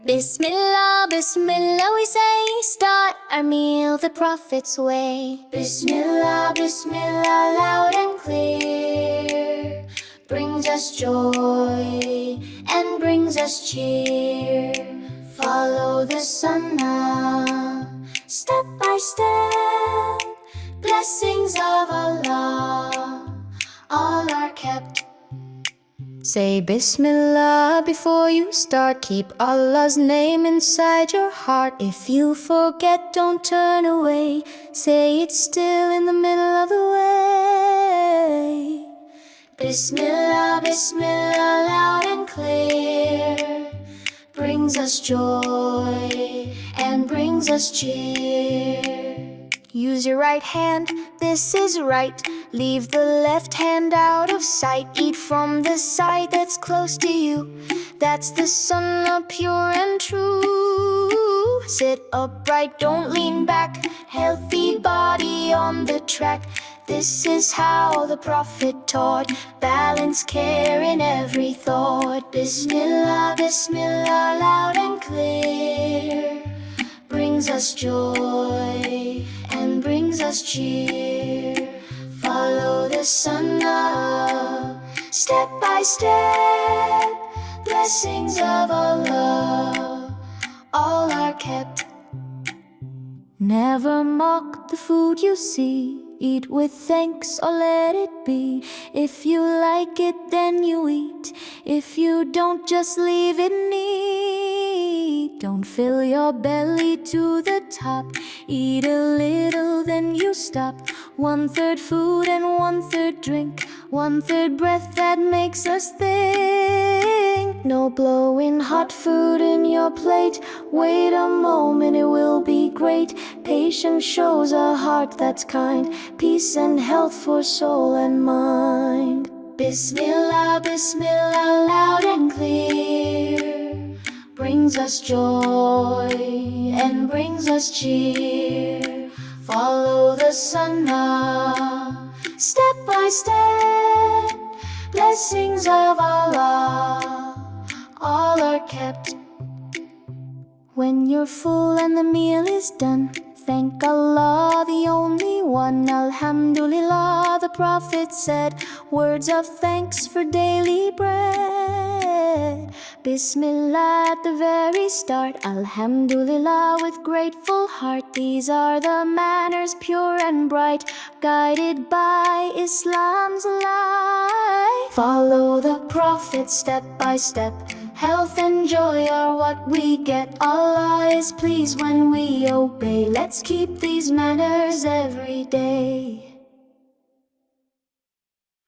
Bismillah, Bismillah, we say, start our meal the Prophet's way. Bismillah, Bismillah, loud and clear, brings us joy and brings us cheer. Follow the sunnah, step by step, blessings of Allah, all are kept. Say Bismillah before you start, keep Allah's name inside your heart. If you forget, don't turn away, say it still in the middle of the way. Bismillah, Bismillah, loud and clear, brings us joy and brings us cheer. Use your right hand, this is right. Leave the left hand out of sight. Eat from the side that's close to you, that's the sunnah, pure and true. Sit upright, don't lean back, healthy body on the track. This is how the Prophet taught, balance, care in every thought. Bismillah, Bismillah, loud and clear, brings us joy and brings us cheer. Follow the sunnah, step by step, blessings of Allah, all are kept. Never mock the food you see, eat with thanks or let it be. If you like it, then you eat. If you don't, just leave it neat. Don't fill your belly to the top, eat a little, then you stop. 1/3 food and 1/3 drink, 1/3 breath that makes us think. No blowing hot food in your plate, wait a moment, it will be great. Patience shows a heart that's kind, peace and health for soul and mind. Bismillah, Bismillah, loud and clear, brings us joy and brings us cheer. Follow the sunnah, step by step, blessings of Allah, all are kept. When you're full and the meal is done, thank Allah, the only one. Alhamdulillah, the Prophet said, words of thanks for daily bread. Bismillah at the very start, Alhamdulillah with grateful heart. These are the manners pure and bright, guided by Islam's light. Follow the Prophet step by step, health and joy are what we get. Allah is pleased when we obey. Let's keep these manners every day.